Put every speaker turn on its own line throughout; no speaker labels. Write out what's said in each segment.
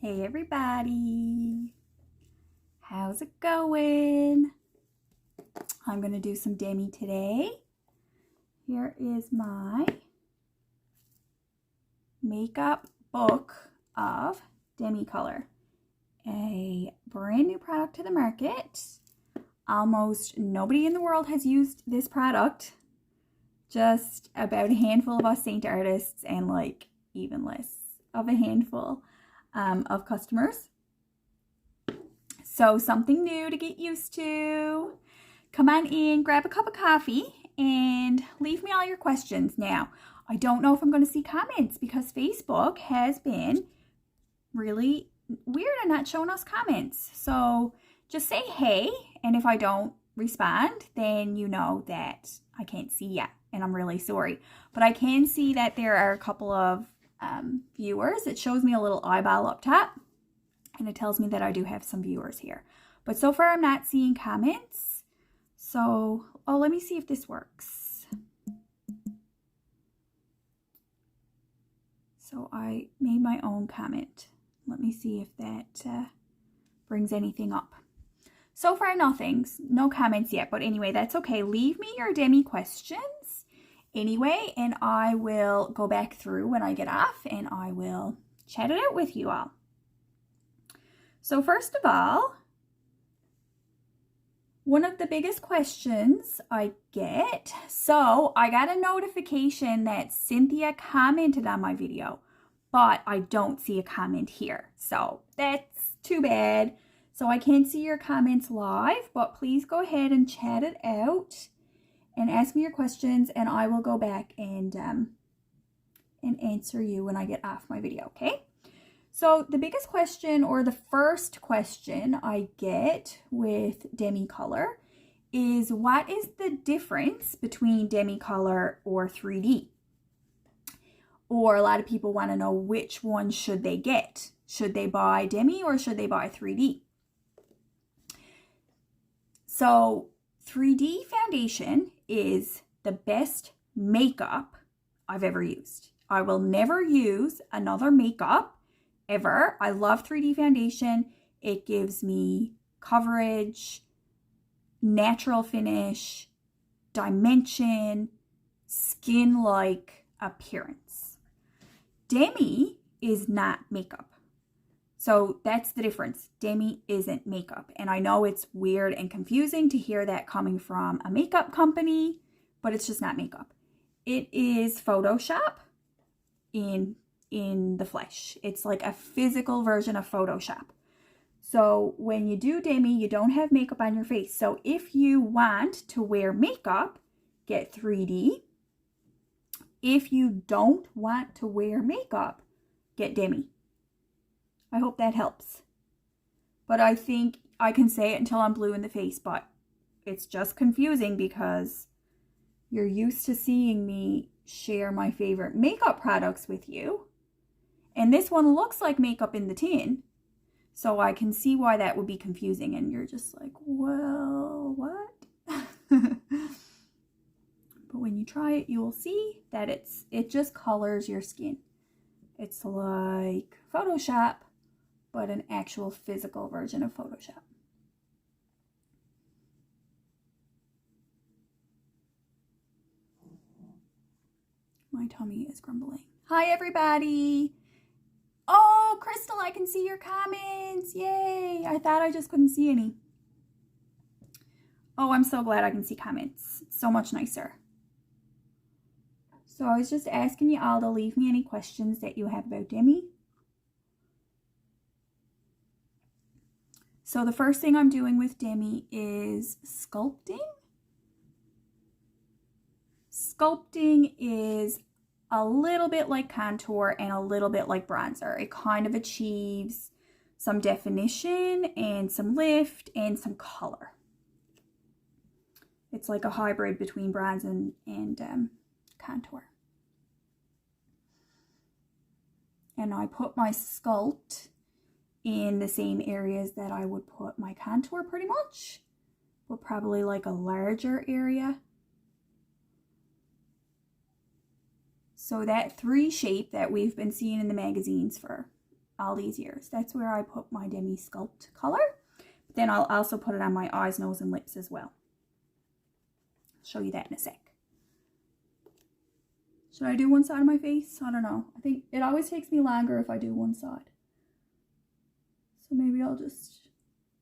Hey everybody, how's it going? I'm gonna do some Demi today. Here is my makeup book of Demi Color, a brand new product to the market. Almost nobody in the world has used this product. Just about a handful of us Saint artists and like even less of a handful of customers. So something new to get used to. Come on in, grab a cup of coffee, and leave me all your questions. Now, I don't know if I'm going to see comments because Facebook has been really weird and not showing us comments. So just say hey, and if I don't respond, then you know that I can't see yet, and I'm really sorry. But I can see that there are a couple of viewers. It shows me a little eyeball up top, and it tells me that I do have some viewers here. But so far I'm not seeing comments. So, let me see if this works. So I made my own comment. Let me see if that brings anything up. So far nothing, no comments yet, but anyway, that's okay. Leave me your Demi questions anyway, and I will go back through when I get off and I will chat it out with you all. So first of all, one of the biggest questions I get, so I got a notification that Cynthia commented on my video, but I don't see a comment here. So that's too bad. So I can't see your comments live, but please go ahead and chat it out and ask me your questions, and I will go back and answer you when I get off my video, okay? So the biggest question, or the first question I get with Demi Color is, what is the difference between Demi Color or 3D? Or a lot of people want to know which one should they get. Should they buy Demi or should they buy 3D? So 3D foundation is the best makeup I've ever used. I will never use another makeup ever. I love 3D foundation. It gives me coverage, natural finish, dimension, skin-like appearance. Demi is not makeup. So that's the difference. Demi isn't makeup. And I know it's weird and confusing to hear that coming from a makeup company, but it's just not makeup. It is Photoshop in the flesh. It's like a physical version of Photoshop. So when you do Demi, you don't have makeup on your face. So if you want to wear makeup, get 3D. If you don't want to wear makeup, get Demi. I hope that helps. But I think I can say it until I'm blue in the face, but it's just confusing because you're used to seeing me share my favorite makeup products with you. And this one looks like makeup in the tin. So I can see why that would be confusing. And you're just like, well, what? But when you try it, you will see that it just colors your skin. It's like Photoshop, but an actual physical version of Photoshop. My tummy is grumbling. Hi, everybody. Oh, Crystal, I can see your comments. Yay. I thought I just couldn't see any. Oh, I'm so glad I can see comments. It's so much nicer. So I was just asking you all to leave me any questions that you have about Demi. So the first thing I'm doing with Demi is sculpting. Sculpting is a little bit like contour and a little bit like bronzer. It kind of achieves some definition and some lift and some color. It's like a hybrid between bronze and contour. And I put my sculpt in the same areas that I would put my contour pretty much, but probably like a larger area. So that 3 shape that we've been seeing in the magazines for all these years. That's where I put my Demi Sculpt color. Then I'll also put it on my eyes, nose, and lips as well. I'll show you that in a sec. Should I do one side of my face? I don't know. I think it always takes me longer if I do one side. So maybe I'll just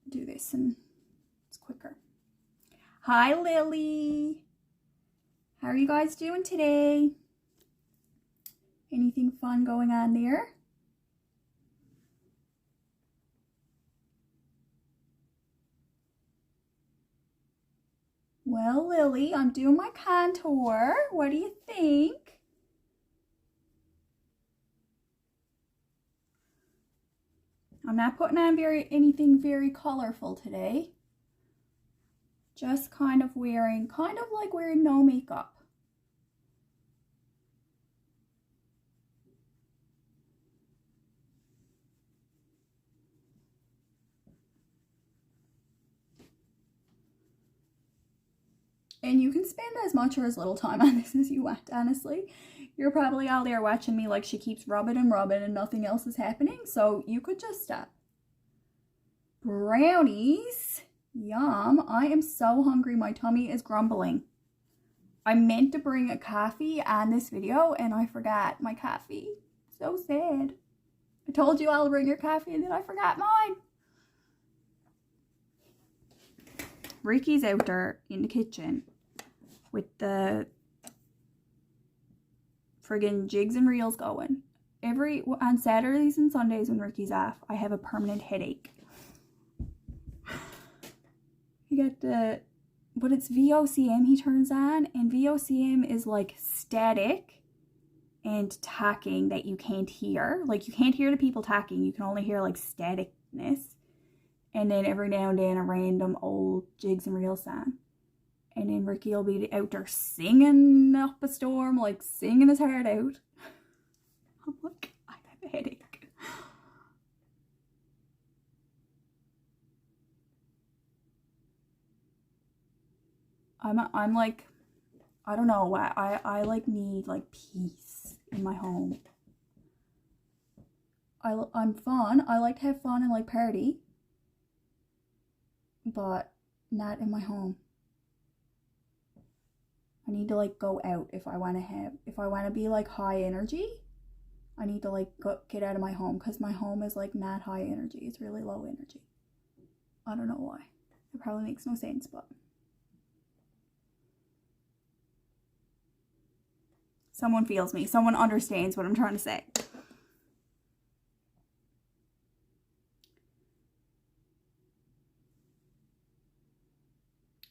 do this and it's quicker. Hi, Lily. How are you guys doing today? Anything fun going on there? Well, Lily, I'm doing my contour. What do you think? I'm not putting on anything very colorful today. Just kind of like wearing no makeup. And you can spend as much or as little time on this as you want, honestly. You're probably out there watching me like she keeps rubbing and nothing else is happening. So you could just stop. Brownies. Yum. I am so hungry. My tummy is grumbling. I meant to bring a coffee on this video and I forgot my coffee. So sad. I told you I'll bring your coffee and then I forgot mine. Ricky's out there in the kitchen with the friggin' jigs and reels going. On Saturdays and Sundays when Ricky's off, I have a permanent headache. You got but it's VOCM he turns on, and VOCM is like static and talking that you can't hear. Like you can't hear the people talking, you can only hear like staticness. And then every now and then a random old jigs and reels song. And then Ricky will be out there singing up a storm, like singing his heart out. I'm like, I have a headache. I'm like, I don't know, I like need like peace in my home. I'm fun. I like to have fun and like party. But not in my home. I need to like go out if I want to be like high energy. I need to like get out of my home because my home is like not high energy. It's really low energy. I don't know why. It probably makes no sense, but someone feels me. Someone understands what I'm trying to say.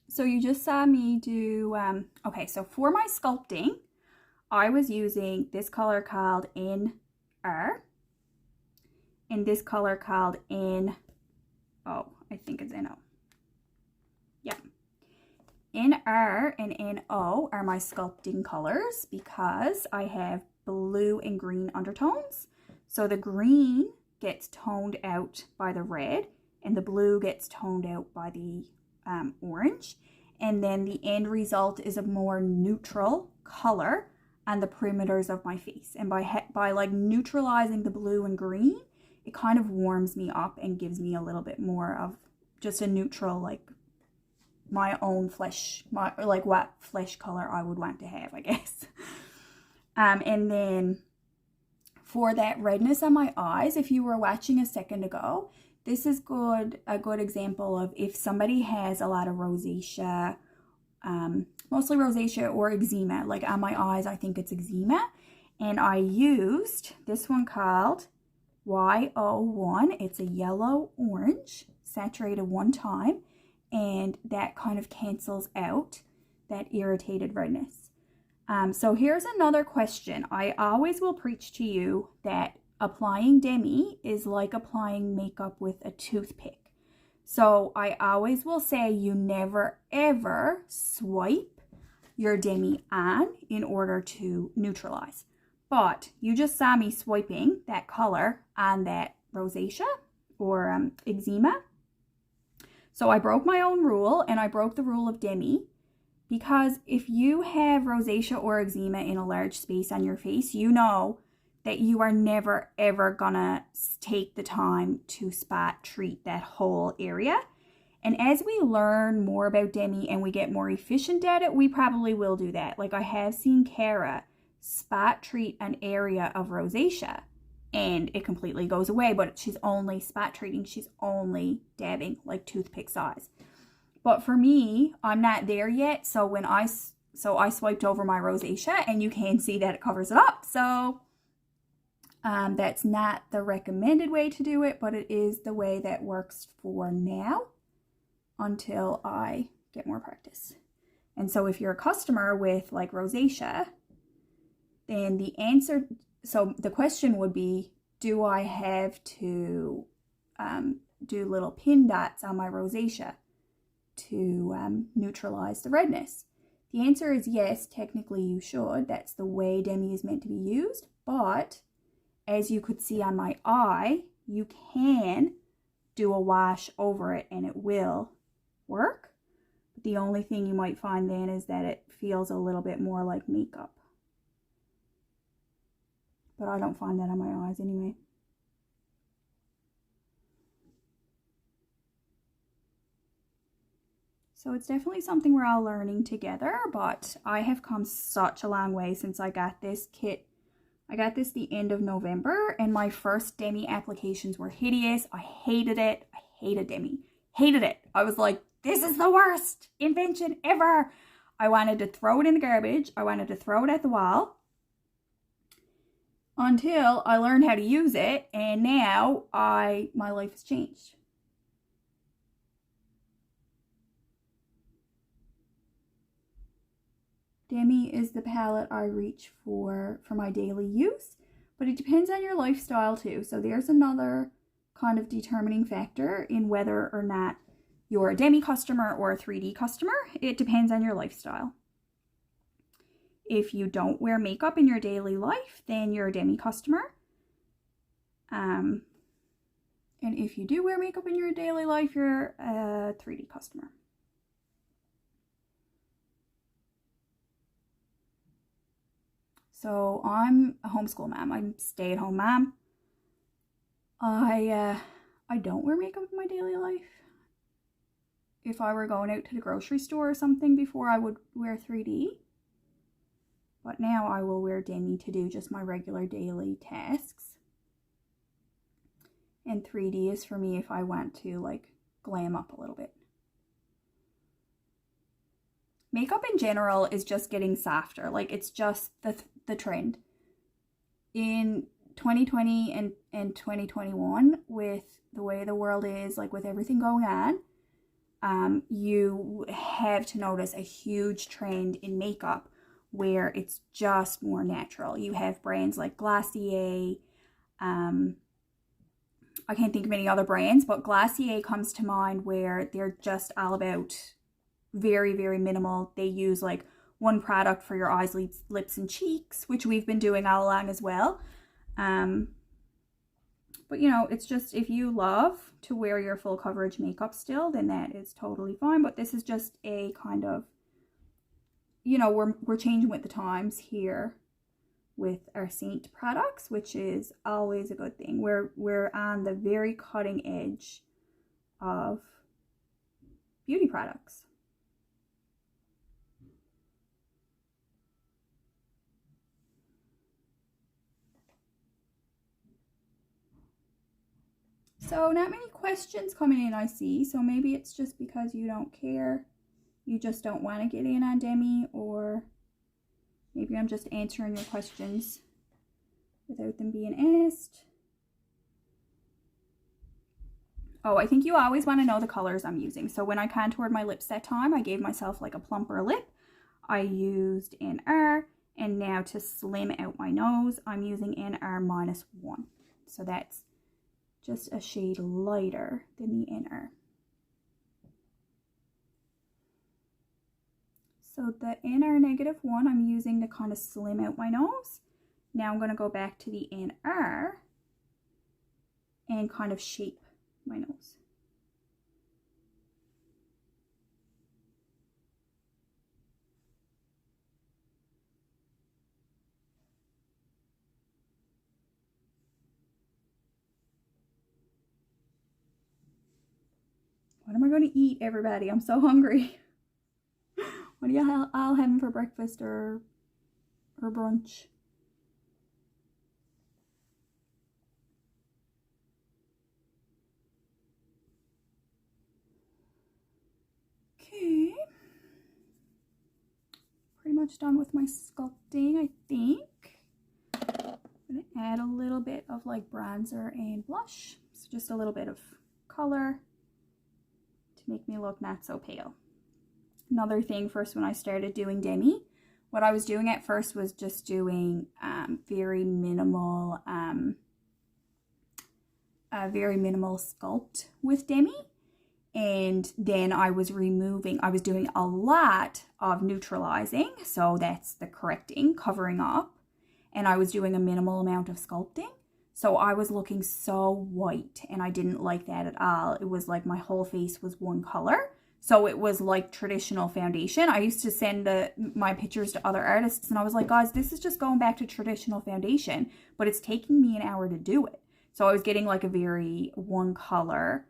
So you just saw me do, okay, so for my sculpting, I was using this color called NR and this color called NO. I think it's NO. Yeah. NR and NO are my sculpting colors because I have blue and green undertones. So the green gets toned out by the red and the blue gets toned out by the orange, and then the end result is a more neutral color on the perimeters of my face. And by like neutralizing the blue and green, it kind of warms me up and gives me a little bit more of just a neutral, like my own flesh, like what flesh color I would want to have, I guess. And then for that redness on my eyes, if you were watching a second ago, this is a good example of if somebody has a lot of rosacea, mostly rosacea or eczema. Like on my eyes, I think it's eczema. And I used this one called Y01. It's a yellow orange, saturated one time. And that kind of cancels out that irritated redness. So here's another question. I always will preach to you that applying Demi is like applying makeup with a toothpick. So I always will say you never ever swipe your Demi on in order to neutralize. But you just saw me swiping that color on that rosacea or eczema. So I broke my own rule and I broke the rule of Demi, because if you have rosacea or eczema in a large space on your face, you know that you are never ever gonna take the time to spot treat that whole area. And as we learn more about Demi and we get more efficient at it, we probably will do that. Like I have seen Cara spot treat an area of rosacea and it completely goes away, but she's only spot treating, she's only dabbing like toothpick size. But for me, I'm not there yet. So when I swiped over my rosacea and you can see that it covers it up. So that's not the recommended way to do it, but it is the way that works for now until I get more practice. And so if you're a customer with like rosacea, then the answer, so the question would be, do I have to do little pin dots on my rosacea to neutralize the redness? The answer is yes, technically you should. That's the way Demi is meant to be used. But as you could see on my eye, you can do a wash over it and it will work. But the only thing you might find then is that it feels a little bit more like makeup. But I don't find that on my eyes anyway. So it's definitely something we're all learning together, but I have come such a long way since I got this kit. I got this the end of November, and my first Demi applications were hideous. I hated it. I hated Demi. Hated it. I was like, this is the worst invention ever. I wanted to throw it in the garbage. I wanted to throw it at the wall until I learned how to use it, and now my life has changed. Demi is the palette I reach for my daily use, but it depends on your lifestyle too. So there's another kind of determining factor in whether or not you're a Demi customer or a 3D customer. It depends on your lifestyle. If you don't wear makeup in your daily life, then you're a Demi customer. And if you do wear makeup in your daily life, you're a 3D customer. So I'm a homeschool mom. I'm a stay-at-home mom. I don't wear makeup in my daily life. If I were going out to the grocery store or something before, I would wear 3D. But now I will wear Demi to do just my regular daily tasks. And 3D is for me if I want to like glam up a little bit. Makeup in general is just getting softer. Like it's just the trend. In 2020 and 2021, with the way the world is, like with everything going on, you have to notice a huge trend in makeup where it's just more natural. You have brands like Glossier. I can't think of any other brands, but Glossier comes to mind where they're just all about very, very minimal. They use like one product for your eyes, lips, and cheeks, which we've been doing all along as well. But you know, it's just, if you love to wear your full coverage makeup still, then that is totally fine. But this is just a kind of, you know, we're changing with the times here with our Saint products, which is always a good thing. We're on the very cutting edge of beauty products. So not many questions coming in, I see. So maybe it's just because you don't care. You just don't want to get in on Demi, or maybe I'm just answering your questions without them being asked. Oh, I think you always want to know the colors I'm using. So when I contoured my lips that time, I gave myself like a plumper lip. I used NR, and now to slim out my nose, I'm using NR -1. So that's just a shade lighter than the NR. So the NR -1, I'm using to kind of slim out my nose. Now I'm going to go back to the NR and kind of shape my nose. What am I going to eat, everybody? I'm so hungry. What are you all having for breakfast or brunch? Okay. Pretty much done with my sculpting, I think. I'm going to add a little bit of like bronzer and blush. So just a little bit of color to make me look not so pale. Another thing first when I started doing Demi, what I was doing at first was just doing very minimal sculpt with Demi. And then I was doing a lot of neutralizing. So that's the correcting, covering up. And I was doing a minimal amount of sculpting. So I was looking so white and I didn't like that at all. It was like my whole face was one color. So it was like traditional foundation. I used to send my pictures to other artists and I was like, guys, this is just going back to traditional foundation, but it's taking me an hour to do it. So I was getting like a very one color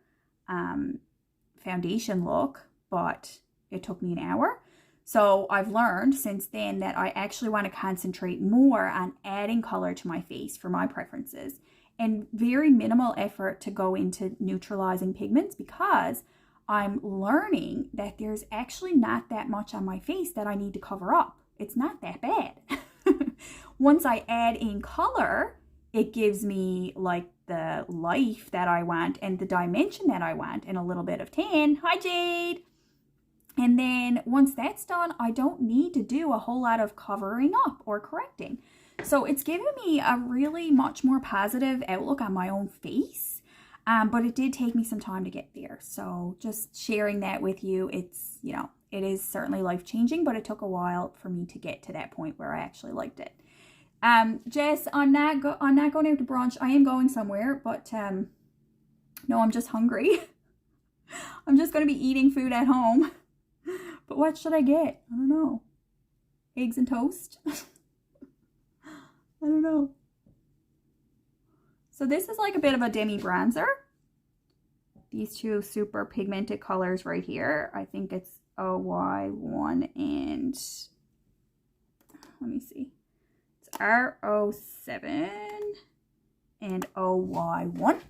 foundation look, but it took me an hour. So I've learned since then that I actually want to concentrate more on adding color to my face for my preferences and very minimal effort to go into neutralizing pigments, because I'm learning that there's actually not that much on my face that I need to cover up. It's not that bad. Once I add in color, it gives me like the life that I want and the dimension that I want and a little bit of tan. Hi, Jade. And then once that's done, I don't need to do a whole lot of covering up or correcting. So it's given me a really much more positive outlook on my own face. But it did take me some time to get there. So just sharing that with you, it's, you know, it is certainly life-changing, but it took a while for me to get to that point where I actually liked it. Jess, I'm not going out to brunch. I am going somewhere, but no, I'm just hungry. I'm just going to be eating food at home. But what should I get? I don't know. Eggs and toast? I don't know. So this is like a bit of a Demi bronzer. These two super pigmented colors right here. I think it's OY1 and let me see. It's R07 and OY1.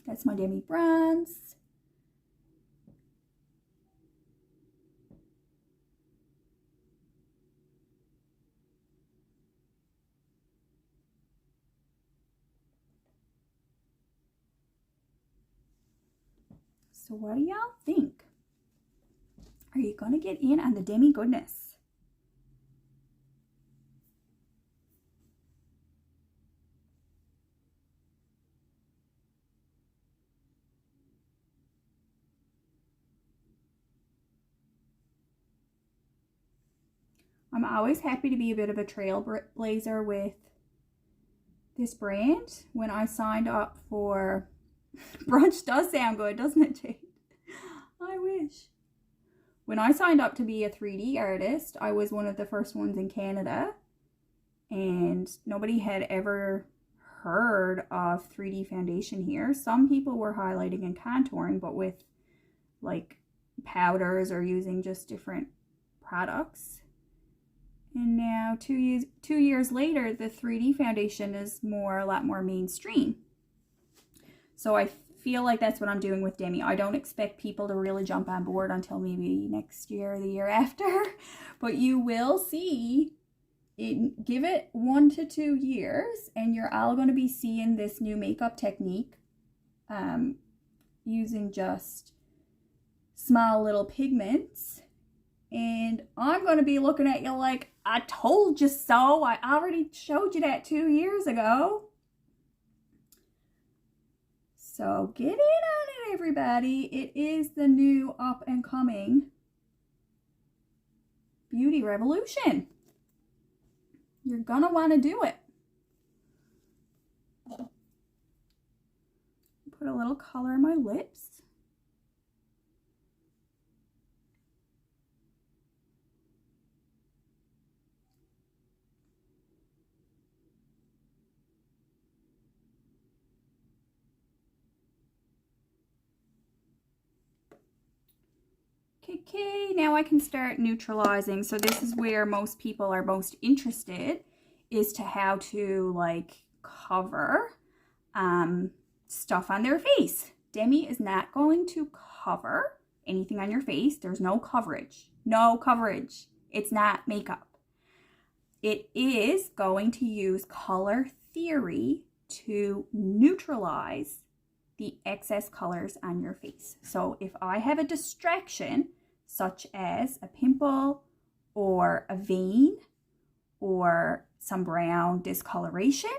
That's my Demi bronze. So what do y'all think? Are you going to get in on the Demi goodness? I'm always happy to be a bit of a trailblazer with this brand. When I signed up for brunch does sound good, doesn't it, Jade? I wish. When I signed up to be a 3D artist, I was one of the first ones in Canada, and nobody had ever heard of 3D foundation here. Some people were highlighting and contouring, but with like powders or using just different products. And now 2 years later, the 3D foundation is a lot more mainstream. So I feel like that's what I'm doing with Demi. I don't expect people to really jump on board until maybe next year or the year after. But you will see it. Give it 1 to 2 years and you're all going to be seeing this new makeup technique using just small little pigments. And I'm going to be looking at you like, I told you so. I already showed you that 2 years ago. So get in on it, everybody. It is the new up and coming beauty revolution. You're gonna want to do it. Put a little color in my lips. Okay, now I can start neutralizing. So this is where most people are most interested, is to how to like cover stuff on their face. Demi is not going to cover anything on your face. There's no coverage. No coverage. It's not makeup. It is going to use color theory to neutralize the excess colors on your face. So if I have a distraction, such as a pimple or a vein or some brown discoloration,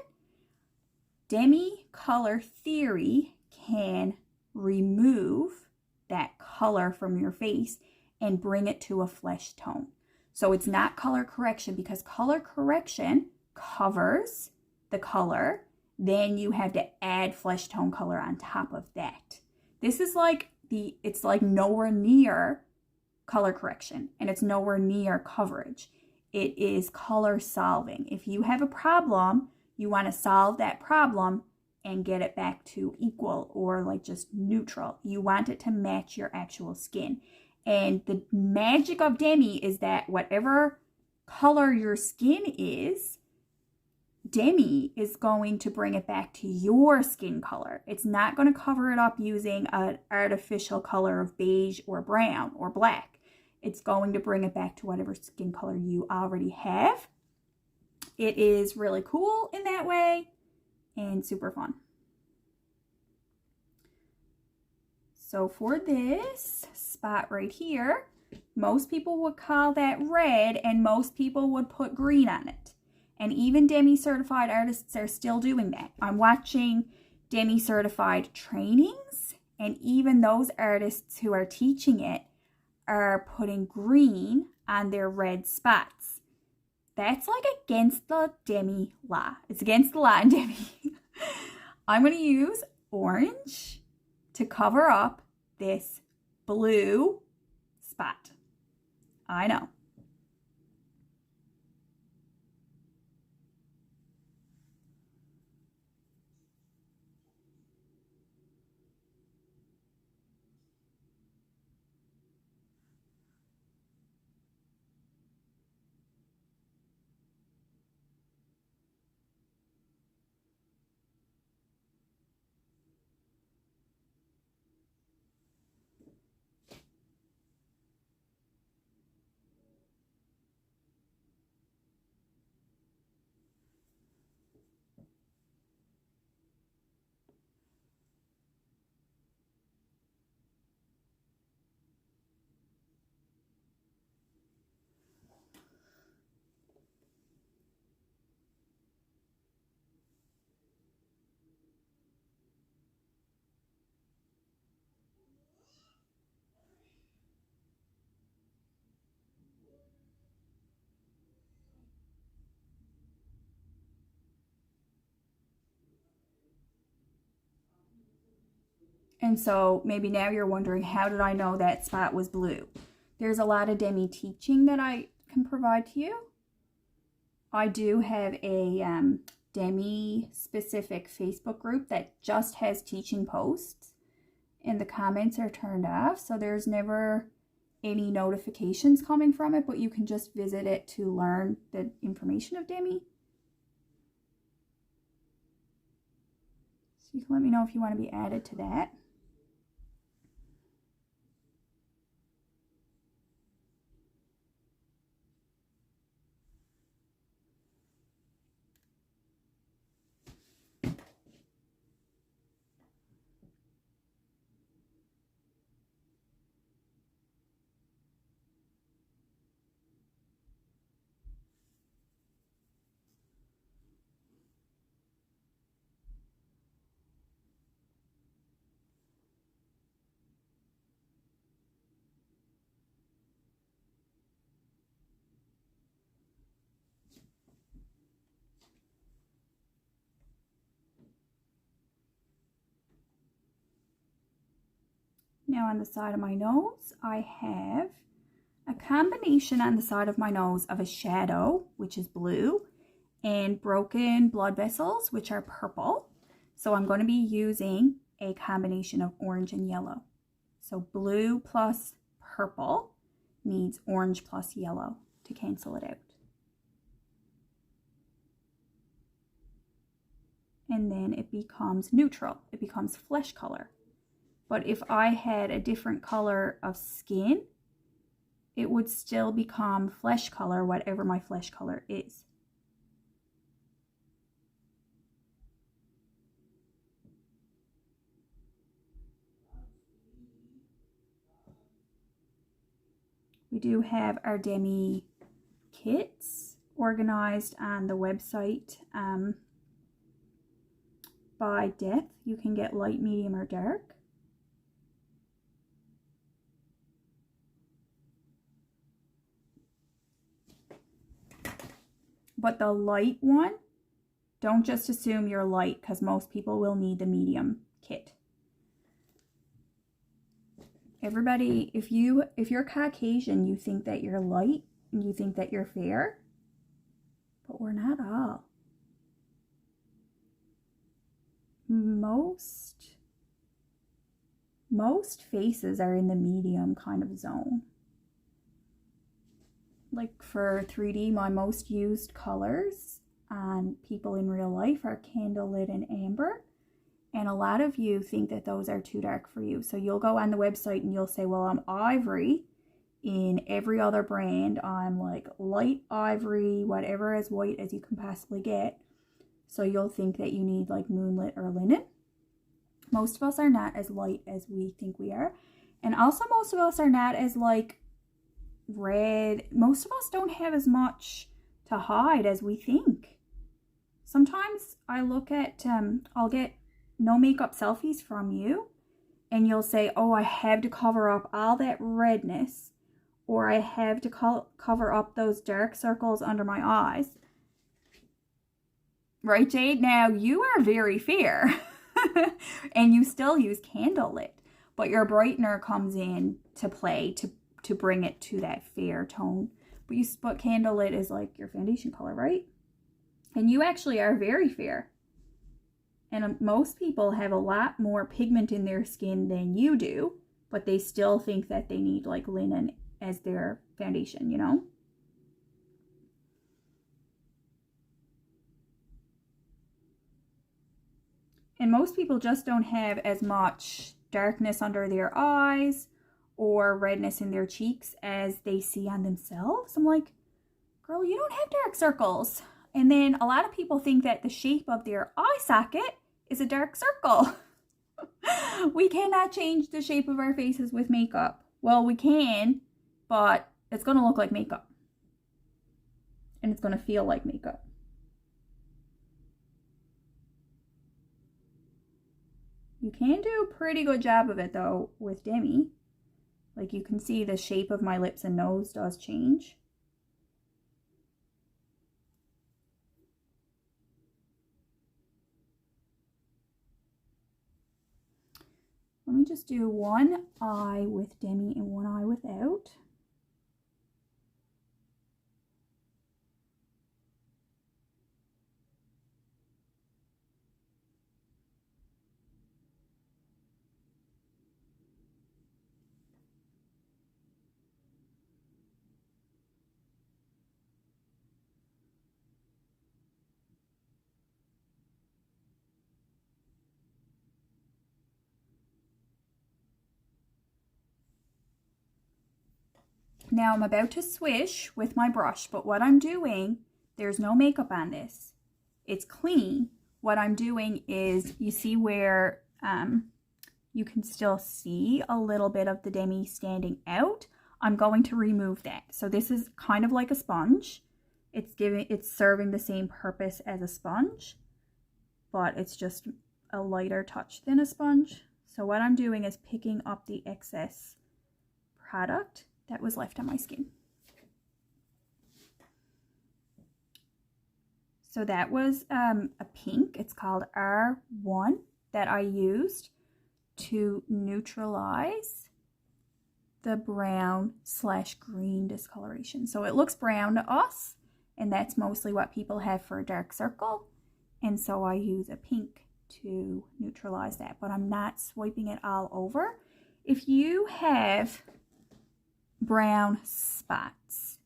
Demi color theory can remove that color from your face and bring it to a flesh tone. So it's not color correction, because color correction covers the color. Then you have to add flesh tone color on top of that. This is like it's like nowhere near color correction, and it's nowhere near coverage. It is color solving. If you have a problem, you want to solve that problem and get it back to equal or like just neutral. You want it to match your actual skin. And the magic of Demi is that whatever color your skin is, Demi is going to bring it back to your skin color. It's not going to cover it up using an artificial color of beige or brown or black. It's going to bring it back to whatever skin color you already have. It is really cool in that way and super fun. So for this spot right here, most people would call that red, and most people would put green on it. And even Demi certified artists are still doing that. I'm watching Demi certified trainings, and even those artists who are teaching it are putting green on their red spots. That's like against the Demi law. It's against the law in Demi. I'm going to use orange to cover up this blue spot. I know. And so maybe now you're wondering, how did I know that spot was blue? There's a lot of Demi teaching that I can provide to you. I do have a Demi specific Facebook group that just has teaching posts, and the comments are turned off, so there's never any notifications coming from it, but you can just visit it to learn the information of Demi. So you can let me know if you want to be added to that. Now on the side of my nose, I have a combination on the side of my nose of a shadow, which is blue, and broken blood vessels, which are purple. So I'm going to be using a combination of orange and yellow. So blue plus purple needs orange plus yellow to cancel it out. And then it becomes neutral. It becomes flesh color. But if I had a different color of skin, it would still become flesh color, whatever my flesh color is. We do have our Demi kits organized on the website by depth. You can get light, medium, or dark. But the light one, don't just assume you're light, because most people will need the medium kit. Everybody, if you're Caucasian, you think that you're light and you think that you're fair, but we're not all. Most faces are in the medium kind of zone. Like for 3D, my most used colors on people in real life are candlelit and amber. And a lot of you think that those are too dark for you. So you'll go on the website and you'll say, well, I'm ivory in every other brand. I'm like light ivory, whatever as white as you can possibly get. So you'll think that you need like moonlit or linen. Most of us are not as light as we think we are. And also most of us are not as like red. Most of us don't have as much to hide as we think. Sometimes I look at, I'll get no makeup selfies from you and you'll say, oh, I have to cover up all that redness, or I have to cover up those dark circles under my eyes. Right, Jade? Now you are very fair and you still use candlelit, but your brightener comes in to play to bring it to that fair tone. But candlelit is like your foundation color, right? And you actually are very fair. And most people have a lot more pigment in their skin than you do, but they still think that they need like linen as their foundation, you know? And most people just don't have as much darkness under their eyes or redness in their cheeks as they see on themselves. I'm like, girl, you don't have dark circles. And then a lot of people think that the shape of their eye socket is a dark circle. We cannot change the shape of our faces with makeup. Well, we can, but it's going to look like makeup. And it's going to feel like makeup. You can do a pretty good job of it though with Demi. Like you can see the shape of my lips and nose does change. Let me just do one eye with Demi and one eye without. Now I'm about to swish with my brush, but what I'm doing, there's no makeup on this. It's clean. What I'm doing is, you see where you can still see a little bit of the Demi standing out. I'm going to remove that. So this is kind of like a sponge. It's serving the same purpose as a sponge, but it's just a lighter touch than a sponge. So what I'm doing is picking up the excess product that was left on my skin. So that was a pink. It's called R1 that I used to neutralize the brown/green discoloration. So it looks brown to us, and that's mostly what people have for a dark circle. And so I use a pink to neutralize that, but I'm not swiping it all over. If you have brown spots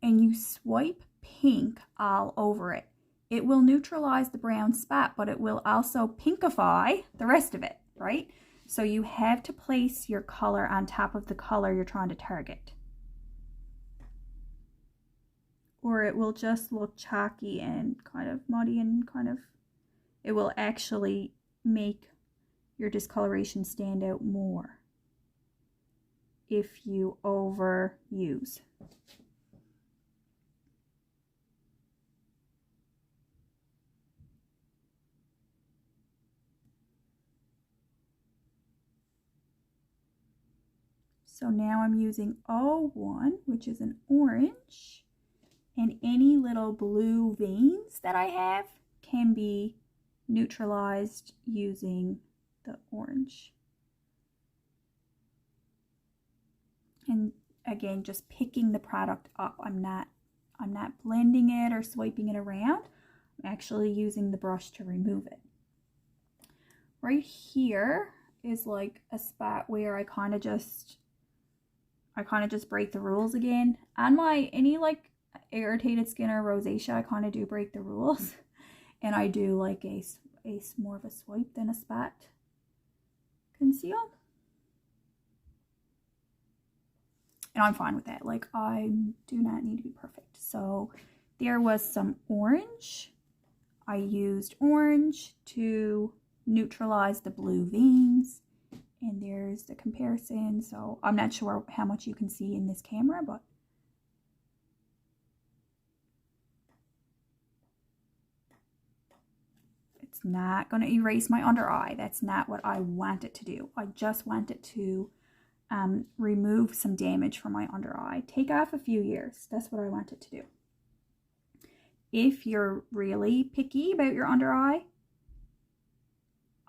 and you swipe pink all over it, it will neutralize the brown spot, but it will also pinkify the rest of it, right? So you have to place your color on top of the color you're trying to target, or it will just look chalky and kind of muddy and it will actually make your discoloration stand out more if you overuse. So now I'm using O1, which is an orange, and any little blue veins that I have can be neutralized using the orange. And again, just picking the product up. I'm not blending it or swiping it around. I'm actually using the brush to remove it. Right here is like a spot where I kind of just break the rules again. On my any like irritated skin or rosacea, I kind of do break the rules. And I do like a more of a swipe than a spot conceal. And I'm fine with that. Like, I do not need to be perfect. So there was some orange. I used orange to neutralize the blue veins. And there's the comparison. So I'm not sure how much you can see in this camera, but it's not going to erase my under eye. That's not what I want it to do. I just want it to remove some damage from my under eye. Take off a few years. That's what I want it to do. If you're really picky about your under eye,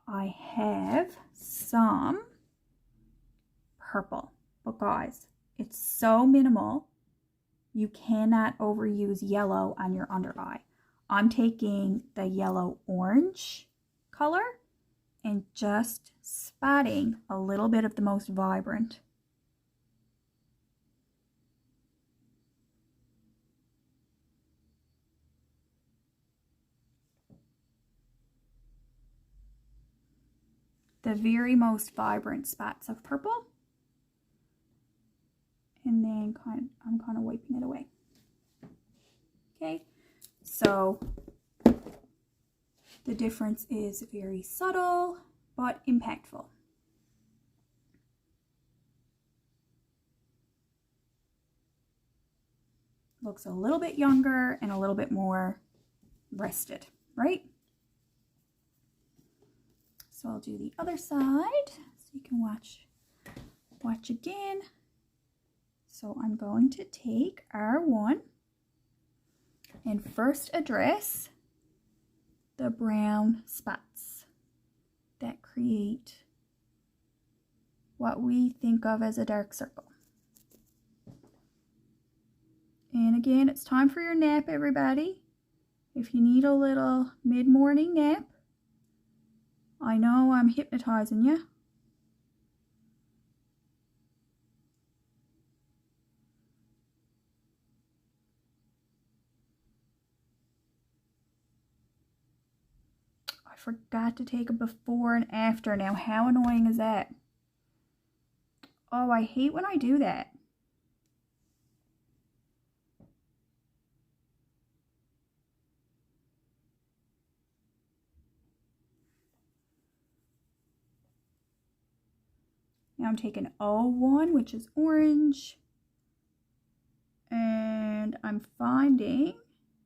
I have some purple. But guys, it's so minimal. You cannot overuse yellow on your under eye. I'm taking the yellow orange color and just spotting a little bit of the most vibrant. The very most vibrant spots of purple. And then I'm kind of wiping it away. Okay, so the difference is very subtle but impactful. Looks a little bit younger and a little bit more rested, right? So I'll do the other side so you can watch again. So I'm going to take R1 and first address the brown spots that create what we think of as a dark circle. And again, it's time for your nap, everybody. If you need a little mid-morning nap, I know I'm hypnotizing you. I forgot to take a before and after. Now, how annoying is that? Oh, I hate when I do that. Now I'm taking O1, which is orange, and I'm finding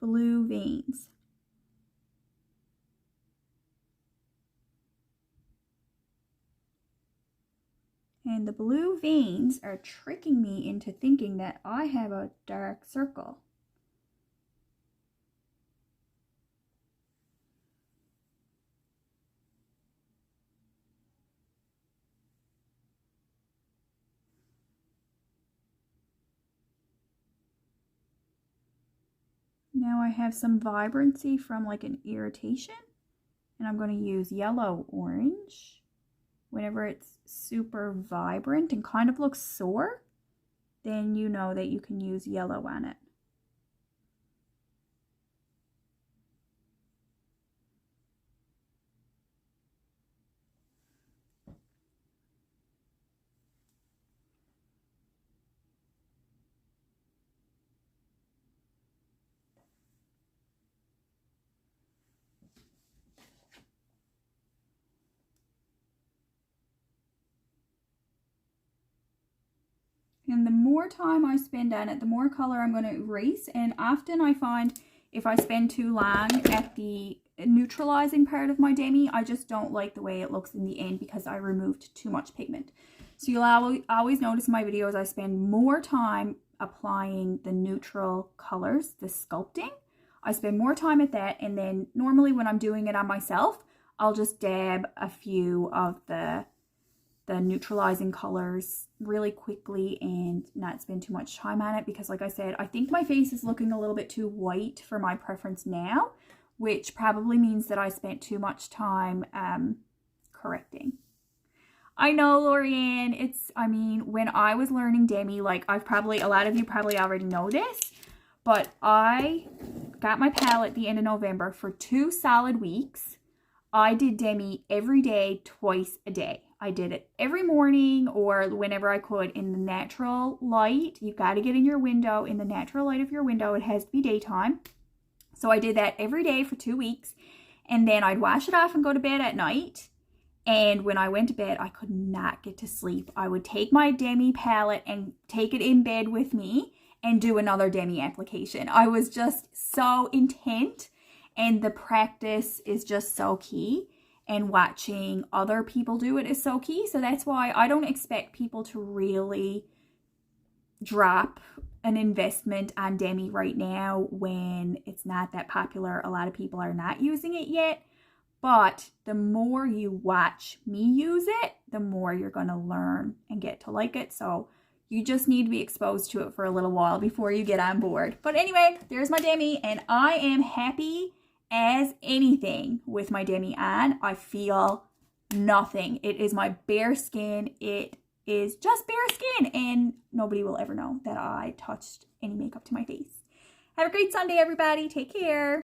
blue veins. And the blue veins are tricking me into thinking that I have a dark circle. Now I have some vibrancy from like an irritation, and I'm going to use yellow orange whenever it's super vibrant and kind of looks sore. then you know that you can use yellow on it. And the more time I spend on it, the more color I'm going to erase. And often I find if I spend too long at the neutralizing part of my Demi, I just don't like the way it looks in the end because I removed too much pigment. So you'll always notice in my videos I spend more time applying the neutral colors, the sculpting. I spend more time at that, and then normally when I'm doing it on myself, I'll just dab a few of the neutralizing colors really quickly and not spend too much time on it, because like I said, I think my face is looking a little bit too white for my preference now, which probably means that I spent too much time correcting. I know, Lorianne, I mean, when I was learning Demi, like a lot of you probably already know this, but I got my palette the end of November for 2 solid weeks. I did Demi every day, twice a day. I did it every morning or whenever I could in the natural light. You've got to get in your window, in the natural light of your window. It has to be daytime. So I did that every day for 2 weeks. And then I'd wash it off and go to bed at night. And when I went to bed, I could not get to sleep. I would take my Demi palette and take it in bed with me and do another Demi application. I was just so intent, and the practice is just so key. And watching other people do it is so key. So that's why I don't expect people to really drop an investment on Demi right now when it's not that popular. A lot of people are not using it yet. But the more you watch me use it, the more you're going to learn and get to like it. So you just need to be exposed to it for a little while before you get on board. But anyway, there's my Demi, and I am happy as anything with my Demi on. I feel nothing. It is my bare skin. It is just bare skin, and nobody will ever know that I touched any makeup to my face. Have a great Sunday, everybody. Take care.